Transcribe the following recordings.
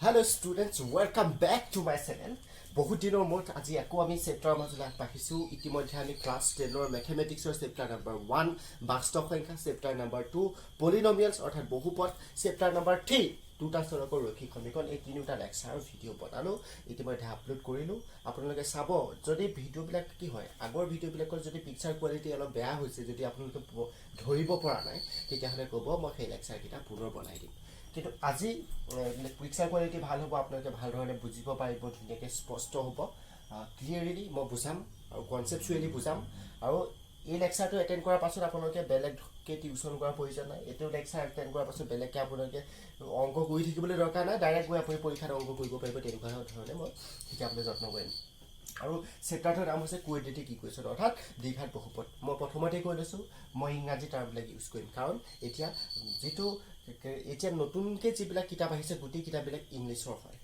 Hello students, welcome back to my channel. बहुत दिनों मोट आज एको आमी चैप्टर মাজলৈ আগবাঢ়িছো ইতিমধ্যে আমি ক্লাস 10 ৰ ম্যাথমেটিক্সৰ চেপ্টাৰ নম্বৰ 1 বাস্তৱ সংখ্যা চেপ্টাৰ নম্বৰ 2 পলিনোমিয়ালস অৰ্থাৎ বহুপদ চেপ্টাৰ নম্বৰ 3 দুটা চলকৰ ৰৈখিক সমীকৰণ এই তিনিটা লেকচাৰ ভিডিও বনালো ইতিমধ্যে আপলোড কৰিলো আপোনালোকে চাব যদি ভিডিও বিলাক কি হয় আগৰ ভিডিও বিলাকৰ যদি পিকচাৰ কোৱালিটি অলপ বেয়া হৈছে যদি আপোনালোকে ধৰিব পৰা নাই তেতিয়া হলে ক'ব মই সেই লেকচাৰ কিটা পুনৰ বনাই দিম কিন্তু আজি পিকচাৰ কোৱালিটি ভাল হ'ব আপোনালোকে ভাল ধৰণে বুজিব পাৰিব ধুনীয়াকৈ স্পষ্ট হ'ব ক্লিয়াৰলি মই বুজাম আৰু কনসেপচুৱেলি বুজাম আৰু এই লেকচাৰটো এটেন্ড কৰাৰ পাছত আপোনালোকে বেলেগকে টিউচন কৰাৰ প্ৰয়োজন নাই এটো লেকচাৰ এটেন্ড কৰাৰ পাছত বেলেগকে আপোনালোকে অংক কৰি থাকিবলৈ দৰকাৰ নাই ডাইৰেক্ট গৈ আপুনি পৰীক্ষাত অংক কৰিব পাৰিব তেনেকুৱা ধৰণে মই শিকাবলৈ যত্ন কৰিম আৰু চেপ্টাৰটোৰ নাম হৈছে কোৱাড্ৰেটিক ইকুৱেশ্যন অৰ্থাৎ দ্বিঘাত বহুপদ মই প্ৰথমতে কৈ লৈছো মই ইংৰাজী টাৰ্মবিলাক ইউজ কৰিম কাৰণ এতিয়া যেটো এতিয়া নতুনকৈ যিবিলাক কিতাপ আহিছে গোটেই কিতাপবিলাক ইংলিছৰ হয়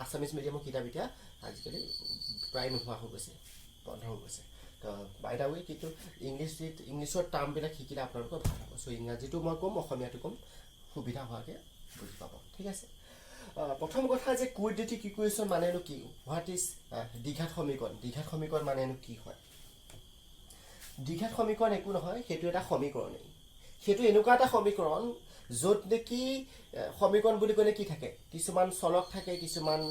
আছামিজ মিডিয়ামৰ কিতাপ এতিয়া আজিকালি প্ৰায় নোহোৱা হৈ গৈছে বন্ধ হৈ গৈছে তো বাই দা ৱে কিন্তু ইংলিছৰ টাৰ্মবিলাক শিকিলে আপোনালোকৰ ভাল হ'ব চ' ইংৰাজীটো মই ক'ম অসমীয়াটো ক'ম সুবিধা হোৱাকৈ বুজি পাব ঠিক আছে প্ৰথম কথা যে কোৱাড্ৰেটিক ইকুৱেশ্যন মানেনো কি হোৱাট ইজ দ্বিঘাত সমীকৰণ মানেনো কি হয় দ্বিঘাত সমীকৰণ একো নহয় সেইটো এটা সমীকৰণেই সেইটো এনেকুৱা এটা সমীকৰণ য'ত নেকি সমীকৰণ বুলি ক'লে কি থাকে কিছুমান চলক থাকে কিছুমান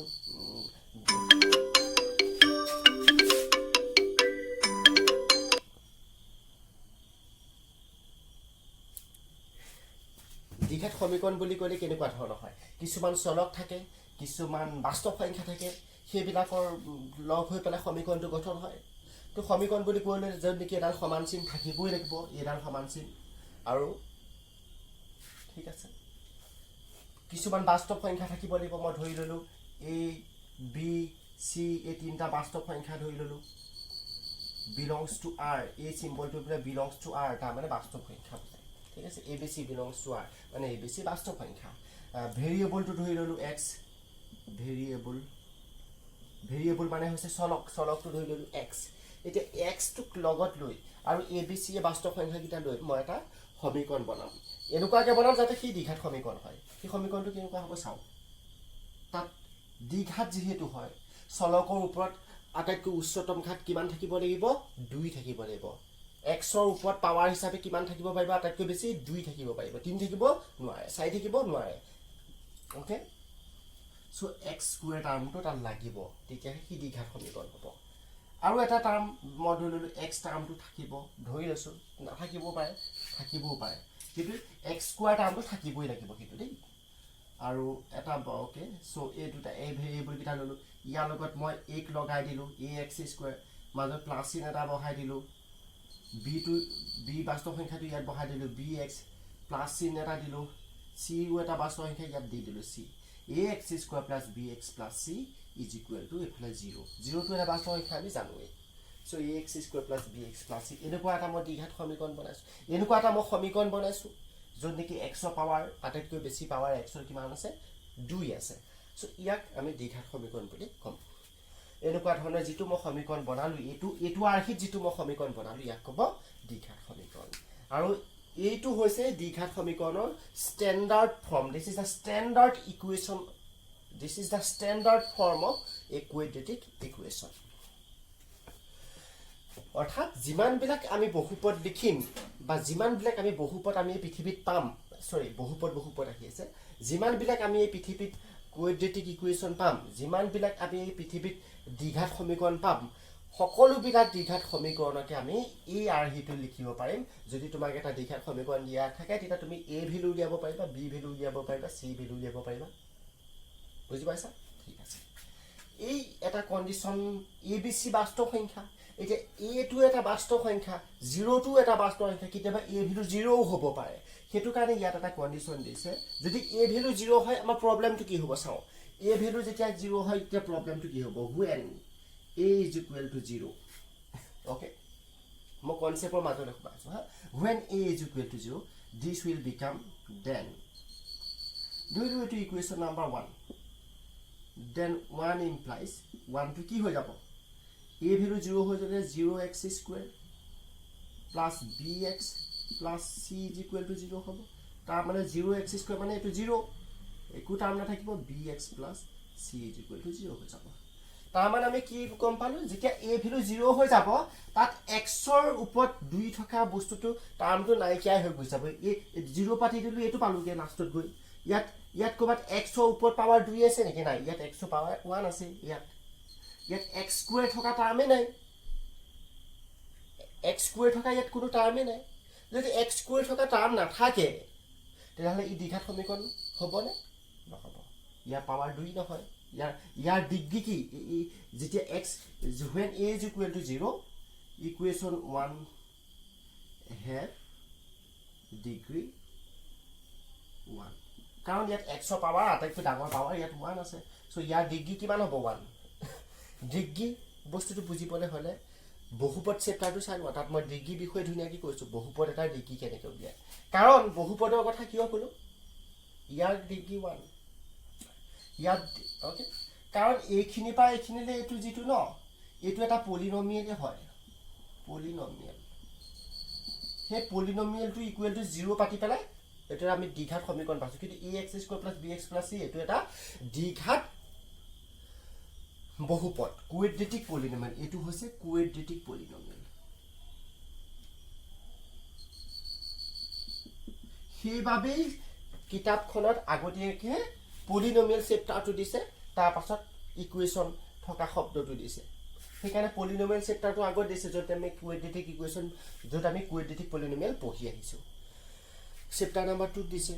দ্বিঘাত সমীকৰণ বুলি ক'লে কেনেকুৱা ধৰণৰ হয় কিছুমান চলক থাকে কিছুমান বাস্তৱ সংখ্যা থাকে সেইবিলাকৰ লগ হৈ পেলাই সমীকৰণটো গঠন হয় তো সমীকৰণ বুলি ক'লে য'ত নেকি এডাল সমান চিন থাকিবই লাগিব এডাল সমান চিন আৰু ঠিক আছে কিছুমান বাস্তৱ সংখ্যা থাকিব লাগিব মই ধৰি ললো a b c এই তিনটা বাস্তৱ সংখ্যা ধৰি ললো belongs to r এই সিম্বলটো মানে belongs to r তাৰ মানে বাস্তৱ সংখ্যা বুজায় ঠিক আছে abc belongs to r মানে abc বাস্তৱ সংখ্যা ভেৰিয়েবলটো ধৰি ললো x ভেৰিয়েবল মানে হৈছে চলকটো ধৰি ললো x এতিয়া x টোক লগত লৈ আৰু abc এ বাস্তৱ সংখ্যা কিটা লৈ মই এটা সমীকৰণ বনাম এনেকুৱাকে বনাম যাতে সেই দ্বিঘাত সমীকৰণ হয় সেই সমীকৰণটো কেনেকুৱা হ'ব চাও তাত দ্বিঘাত যেহেতু হয় চলকৰ ওপৰত আটাইতকৈ উচ্চতম ঘাত কিমান থাকিব লাগিব 2 থাকিব লাগিব x ৰ ওপৰত পাৱাৰ হিচাপে কিমান থাকিব পাৰিব আটাইতকৈ বেছি 2 থাকিব পাৰিব 3 থাকিব নোৱাৰে 4 থাকিব নোৱাৰে ওকে সো x স্কয়াৰ টাৰ্মটো তাত লাগিব তেতিয়া কি দ্বিঘাত সমীকৰণ হ'ব আৰু এটা টাৰ্ম মই ধৰি ললো x টাৰ্মটো থাকিব ধৰি লৈছো নাথাকিবও পাৰে থাকিবও পাৰে কিন্তু x স্কয়াৰ টাৰ্মটো থাকিবই লাগিব কিন্তু দেই আৰু এটা ওকে সো এই দুটা এই ভেৰিয়েবল কিটা ললো ইয়াৰ লগত মই 1 লগাই দিলো ax স্কয়াৰ মাজত প্লাস চিন এটা বহাই দিলো b বাস্তৱ সংখ্যাটো ইয়াত বহাই দিলো bx প্লাস চিন এটা দিলো c ও এটা বাস্তৱ সংখ্যা ইয়াত দি দিলো c ax square plus bx plus c is equal to এফালে 0 টো এটা বাস্তৱ সংখ্যা আমি জানোৱেই so ax square plus bx plus c এনেকুৱা এটা মই দ্বিঘাত সমীকৰণ বনাইছো এনেকুৱা এটা মই সমীকৰণ বনাইছো য'ত নেকি x ৰ পাৱাৰ আটাইতকৈ বেছি পাৱাৰ x ৰ কিমান আছে 2 আছে সো ইয়াক আমি দ্বিঘাত সমীকৰণ বুলি কম এনেকুৱা ধৰণৰ যেটো মই সমীকৰণ বনালো এটো আৰ্হিত যেটো মই সমীকৰণ বনালো ইয়াক ক'ব দ্বিঘাত সমীকৰণ আৰু এইটো হৈছে দ্বিঘাত সমীকৰণৰ standard form this is the standard form of a quadratic equation অৰ্থাৎ যিমান বিলাক আমি বহুপদ দেখিম বা যিমান বিলাক আমি বহুপদ আমি পৃথিৱীত পাম বহুপদ আহি আছে যিমান বিলাক আমি এই পৃথিৱীত কোৱাড্ৰেটিক ইকুৱেশ্যন পাম যিমান বিলাক আমি এই পৃথিৱীত দ্বিঘাত সমীকৰণ পাম সকলো বিলাক দ্বিঘাত সমীকৰণকে আমি এই আৰ্হিটো লিখিব পাৰিম যদি তোমাক এটা দ্বিঘাত সমীকৰণ দিয়া থাকে তেতিয়া তুমি a ভ্যালু উলিয়াব পাৰিবা b ভ্যালু উলিয়াব পাৰিবা c ভ্যালু উলিয়াব পাৰিবা বুজি পাইছা ঠিক আছে এই এটা কন্ডিশন abc বাস্তৱ সংখ্যা এতিয়া a টো এটা বাস্তৱ সংখ্যা 0 টো এটা বাস্তৱ সংখ্যা কিবা a ভ্যালু 0 হ'ব পাৰে হেতু কাৰণে ইয়াত এটা কন্ডিশন দিছে যদি a ভ্যালু 0 হয় আমাৰ প্ৰবলেমটো কি হ'ব চাও a ভ্যালু যেতিয়া 0 হয় তেতিয়া প্ৰবলেমটো কি হ'ব when a is equal to 0 okay মই কনসেপ্টৰ মাজত লিখবাছো হা when a is equal to 0 this will become then do you to equation number 1 then 1 implies 1 to কি হৈ যাব a ভ্যালু 0 হৈ গলে 0x square plus bx plus c is equal to 0 হ'ব তাৰ মানে 0x স্কয়াৰ মানে এটো 0 একো টাৰ্ম নাথাকিব bx plus c is equal to 0 হৈ যাব তাৰমানে আমি কি গম পালো যেতিয়া a ভ্যালু 0 হৈ যাব তাত x ৰ ওপৰত 2 থকা বস্তুটো টাৰ্মটো নাইকিয়াই হৈ গৈছে এই 0 পাতি দিলো এটো পালোগে লাষ্টত গৈ ইয়াত কবাত x ৰ ওপৰত পাৱাৰ 2 আছে নেকি নাই ইয়াত x ৰ পাৱাৰ 1 আছে ইয়াত x স্কয়াৰ থকা টাৰ্মে নাই x স্কয়াৰ থকা ইয়াত কোনো টাৰ্মে নাই যদি x স্কয়াৰ থকা টাৰ্ম নাথাকে তেতিয়াহলে ই দ্বিঘাত সমীকৰণ হ'বনে নহব ইয়াৰ পাৱাৰ 2 নহয় ইয়াৰ ডিগ্ৰী কি যেতিয়া x when a is equal to 0 equation 1 have degree 1 কাৰণ ইয়াত x ৰ পাৱাৰ আটাইতকৈ ডাঙৰ পাৱাৰ ইয়াত 1 আছে সো ইয়াৰ ডিগ্ৰী কিমান হ'ব 1 ডিগ্ৰী বস্তুটো বুজিবলে হলে বহুপদ চেপ্টাৰটো চাই লোৱা তাত মই ডিগ্ৰী বিষয়ে ধুনীয়াকৈ কৈছো বহুপদ এটা ডিগ্ৰী কেনেকৈ উলিয়ায় কাৰণ বহুপদৰ কথা কিয় কলো ইয়াৰ ডিগ্ৰী 1 ইয়াত ওকে কাৰণ এইখিনি পা এইখিনিলে এটো জিটো ন এটো এটা পলিনোমিয়েল হয় পলিনোমিয়েল হে পলিনোমিয়েলটো ইকুৱেল টু 0 পাতি পেলাই এটো আমি দ্বিঘাত সমীকৰণ পাইছো কিন্তু ax² + bx + c এটো এটা দ্বিঘাত বহুপদ কোৱেড্ৰেটিক পলিনোমিয়েল এটো হৈছে কোৱেড্ৰেটিক পলিনোমিয়েল সেইভাবে কিতাপখনত আগতীয়াকে পলিনোমিয়েল চেপ্টাৰটো দিছে তাৰ পাছত ইকুৱেচন থকা শব্দটো দিছে সেইকাৰণে পলিনোমিয়েল চেপ্টাৰটো আগত দিছে যত আমি কোৱেড্ৰেটিক ইকুৱেচন যত আমি কোৱেড্ৰেটিক পলিনোমিয়েল পঢ়ি আহিছো চেপ্টাৰ নাম্বাৰ 2 দিছে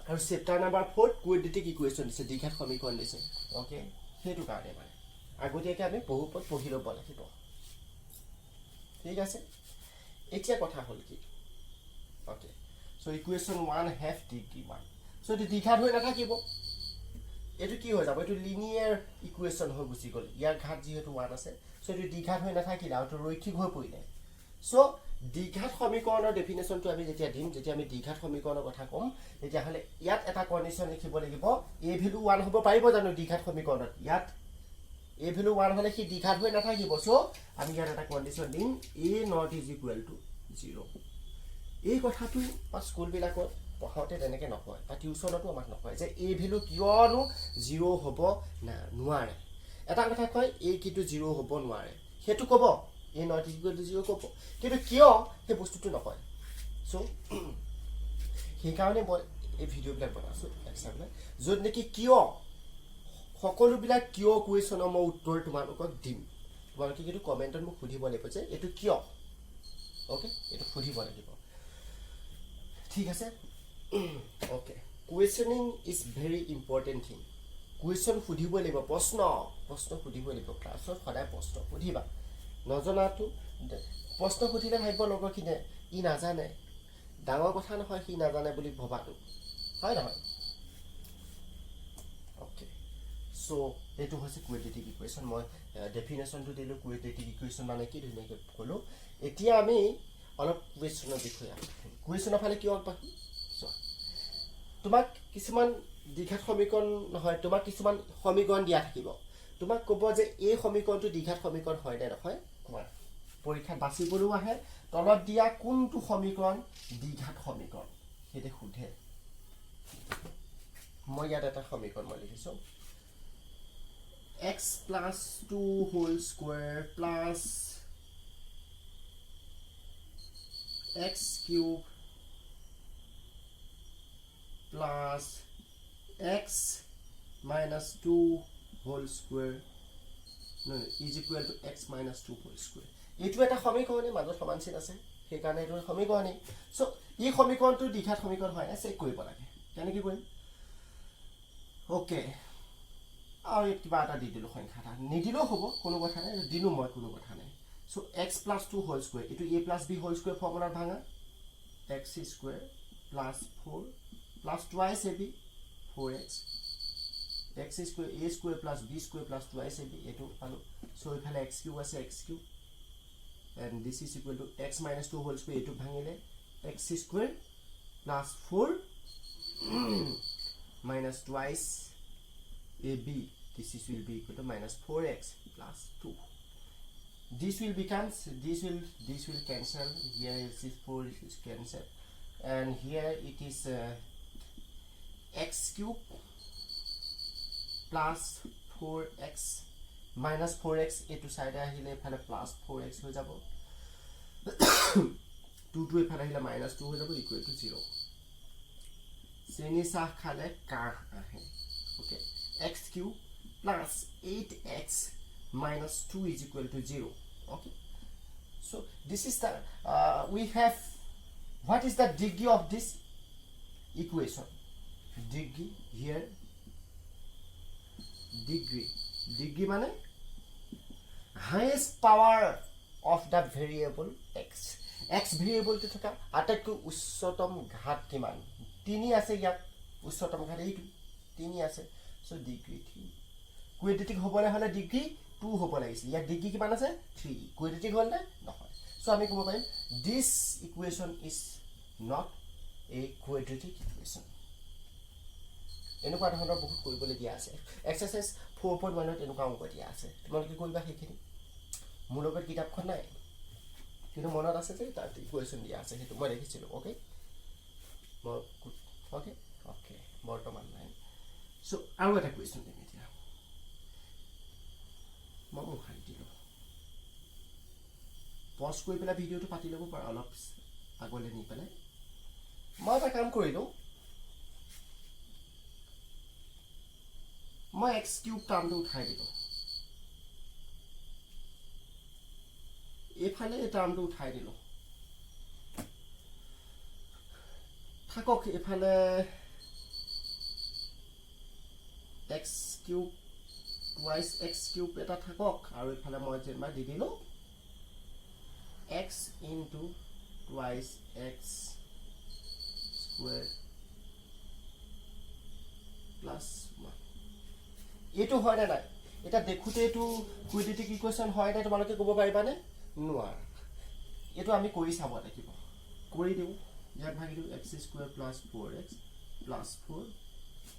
আৰু চেপ্টাৰ নাম্বাৰ 4 কোৱেড্ৰেটিক ইকুৱেচন দিছে দ্বিঘাত সমীকৰণ দিছে ওকে হেতু কাৰণে মানে আগতীয়াকে আমি বহুপদ পঢ়ি ল'ব লাগিব ঠিক আছে এতিয়া কথা হল কি okay so equation 1 have degree 1 so এটো দ্বিঘাত হৈ নাথাকিব এটো কি হৈ যাব এটো লিনিয়াৰ ইকুৱেচন হৈ গুছি গল ইয়াৰ ঘাত যেহেতু 1 আছে সো এটো দ্বিঘাত হৈ নাথাকিলা আৰু ৰৈখিক হৈ পৰিলে সো দ্বিঘাত সমীকৰণৰ ডেফিনেশনটো আমি যেতিয়া দিম যেতিয়া আমি দ্বিঘাত সমীকৰণৰ কথা কম তেতিয়া হলে ইয়াত এটা কন্ডিশন লিখিব লাগিব a ভ্যালু 1 হ'ব পাৰিব জানো দ্বিঘাত সমীকৰণত ইয়াত a ভ্যালু 1 হলে কি দ্বিঘাত হৈ নাথাকিব সো আমি ইয়াত এটা কন্ডিশন দিম a not is equal to 0 এই কথাটো স্কুল বিলাকত পঢ়াওতে তেনেকে নকয় বা টিউচনতো আমাক নকয় যে a ভ্যালু কিয়নো 0 হ'ব না নোৱাৰে এটা কথা কয় a কিটো 0 হ'ব নোৱাৰে হেতু কব a not is equal to 0 কব কিন্তু কিয় হে বস্তুটো নকয় সো সেই কাৰণে মই এই ভিডিও বিলাক বনাইছো এক্সাম্পল যত নেকি কিয় সকলো বিলাক কিয় কুৱেশ্যনৰ মই উত্তৰ তোমালোকক দিম তোমালোকে কিন্তু কমেন্টত মোক সুধিব লাগিব যে এটো কিয় ওকে এটো সুধিব লাগিব ঠিক আছে okay questioning is very important thing question সুধিব লাগিব প্ৰশ্ন সুধিব লাগিব ক্লাছত সদায় প্ৰশ্ন সুধিবা নজনাটো প্ৰশ্ন সুধিলে ভাবিব লগৰখিনে ই নাজানে ডাঙৰ কথা নহয় সি নাজানে বুলি ভবাটো হয় নহয় ওকে সো এটো হৈছে কোৱেড্ৰেটিক ইকুৱেচন মই ডেফিনেশনটো দিলো কোৱেড্ৰেটিক ইকুৱেচন মানে কি ধুনীয়াকৈ ক'লো এতিয়া আমি অলপ কুৱেশ্যনৰ বিষয়ে কুৱেশ্যনৰ ফালে কি অলপ তোমাক কিছুমান দ্বিঘাত সমীকৰণ নহয় তোমাক কিছুমান সমীকৰণ দিয়া থাকিব তোমাক ক'ব যে এই সমীকৰণটো দ্বিঘাত সমীকৰণ হয় নে নহয় কোৱা পৰীক্ষা বাছিবলৈও আহে তলত দিয়া কোনটো সমীকৰণ দ্বিঘাত সমীকৰণ হেতে সুধে মই ইয়াত এটা সমীকৰণ মই লিখিছো x + 2 whole square plus x cube plus x minus 2 whole square no is equal to x minus 2 whole square এটো এটা সমীকৰণে মাজত সমান চিন আছে সেই কাৰণে এটো সমীকৰণে সো এই সমীকৰণটো দ্বিঘাত সমীকৰণ হয় না চেক কৰিব লাগে কেনে কি কৰিম ওকে আৰু কিবা এটা দি দিলো সংখ্যাটা নিদিলেও হ'ব কোনো কথা নাই দিলো মই কোনো কথা নাই সো x + 2 whole square এটো a + b whole square formula ভাঙা x square plus 4 plus twice ab 4x x square a square plus b square plus twice ab এটো পালো সো ইফালে x cube আছে x cube and this is equal to x minus 2 whole square এটো ভাঙিলে x square plus 4 minus twice ab this is will be equal to minus 4x plus 2 this will cancel here is 4 is cancel and here it is x cube plus 4x minus 4x এইটো সাইডে আহিলে এফালে plus 4x হৈ যাব 2 to এফালে আহিলে minus 2 হৈ যাব equal to 0 চেনি চাহ খালে কাহ আহে okay x cube plus 8x minus 2 is equal to 0 okay so this is the we have what is the degree of this equation degree here degree মানে highest power of the variable x variable to থকা আটাইতকৈ উচ্চতম ঘাত কিমান 3 আছে ইয়াত উচ্চতম ঘাত এইটো 3 আছে so degree 3 quadratic হ'বলে হলে degree 2 হ'ব লাগিছিল ইয়াত degree কিমান আছে 3 quadratic হ'ল না নহয় so আমি ক'ব পাৰিম this equation is not a quadratic equation এনেকুৱা ধৰণৰ বহুত কৰিবলৈ দিয়া আছে এক্সাৰসাইজ 4.1 ত এনেকুৱা অংক দিয়া আছে তোমালোকে কৰিবা সেইখিনি মোৰ লগত কিতাপখন নাই কিন্তু মনত আছে যে তাত ইকুৱেশ্যন দিয়া আছে সেইটো মই দেখিছিলোঁ ওকে ওকে ওকে বৰ্তমান নাই সো আৰু এটা কুৱেশ্যন দিম এতিয়া মই মুখাই দিলোঁ পজ কৰি পেলাই ভিডিঅ'টো পাতি ল'ব পাৰা অলপ আগলৈ নি পেলাই মই এটা কাম কৰিলোঁ মই x cube টাৰ্মটো উঠাই দিলোঁ এফালে এই টাৰ্মটো উঠাই দিলোঁ থাকক এফালে x cube twice x cube এটা থাকক আৰু এফালে মই যেনিবা দি দিলোঁ x into twice x square plus 1 এইটো হয় না নাই এটা দেখুতে এটো কুইডিটিক ইকুয়েশন হয় না তোমালোকে ক'ব পাৰিবানে নোৱাৰ এটো আমি কৰি চাব লাগিব কৰি দিও ইয়াৰ ভাগি দিও x square plus 4x plus 4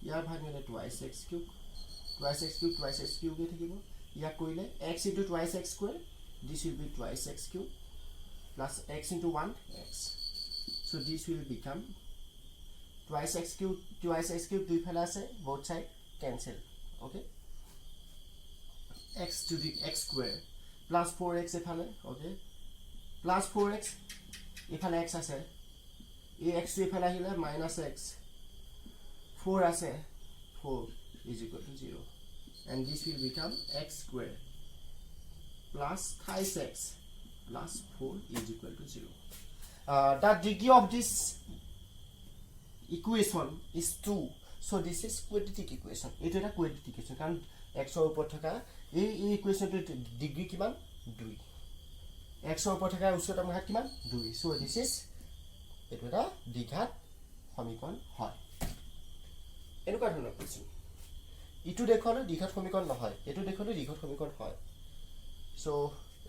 ইয়াৰ ভাগিলে twice x cube twice x cube এ থাকিব ইয়াক কৰিলে x into twice x square this will be twice x cube plus x into 1 x so this will become twice x cube দুই ফালে আছে both side cancel okay x to the x square plus 4x এফালে okay plus 4x এফালে x আছে এই x to এফালে আহিলে minus x 4 আছে 4 is equal to 0 and this will become x square plus thrice x plus 4 is equal to 0 the degree of this equation is 2 so this is quadratic equation এটা এটা quadratic equation কারণ x এর উপর থাকা এই ইকুয়েশনটোৰ degree কিমান 2 x এর উপর থাকা উচ্চতম ঘাত কিমান 2 so this is এটা এটা দ্বিঘাত সমীকৰণ হয় এনেকুৱা ধৰণৰ কোৱেশ্চন ইটো দেখলে দ্বিঘাত সমীকৰণ নহয় এটো দেখলে দ্বিঘাত সমীকৰণ হয় so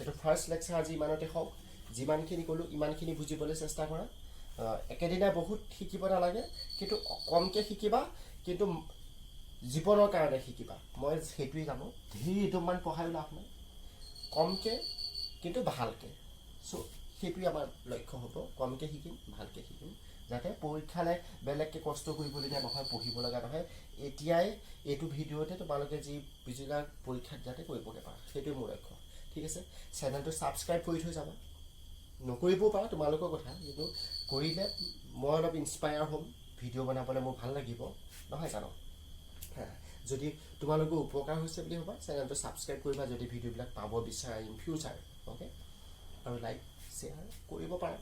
এটা ফাৰ্স্ট লেকচাৰ আজি ইমানতে হওক যিমানখিনি কলো ইমানখিনি বুজিবলৈ চেষ্টা কৰা একেদিনা বহুত শিকিব নালাগে কিন্তু কমকে শিকিবা কিন্তু জীবনৰ কাৰণে শিকিবা মই হেতুই জানো ধীৰ দমান পঢ়াই লাভ নাই কমকে কিন্তু ভালকে সো হেতুই আমাৰ লক্ষ্য হ'ব কমকে শিকিম ভালকে শিকিম যাতে পৰীক্ষালে বেলেগকে কষ্ট কৰিবলগীয়া নহয় পঢ়িব লগা নহয় এতিয়াই এটো ভিডিওতে তোমালোকে যি বুজিলা পৰীক্ষাত যাতে কৰিবগে পাৰা হেতুই মোৰ লক্ষ্য ঠিক আছে চেনেলটো সাবস্ক্ৰাইব কৰি থৈ যাবা নকৰিবও পাৰা তোমালোকৰ কথা কিন্তু কৰিলে মই অলপ ইনস্পায়াৰ হ'ম ভিডিও বনাবলৈ মোৰ ভাল লাগিব নহয় জানো যদি তোমালোকৰ উপকাৰ হৈছে বুলি ভাবা চেনেলটো সাবস্ক্ৰাইব কৰিবা যদি ভিডিওবিলাক পাব বিচাৰা ইন ফিউচাৰ ওকে আৰু লাইক শেয়াৰ কৰিব পাৰা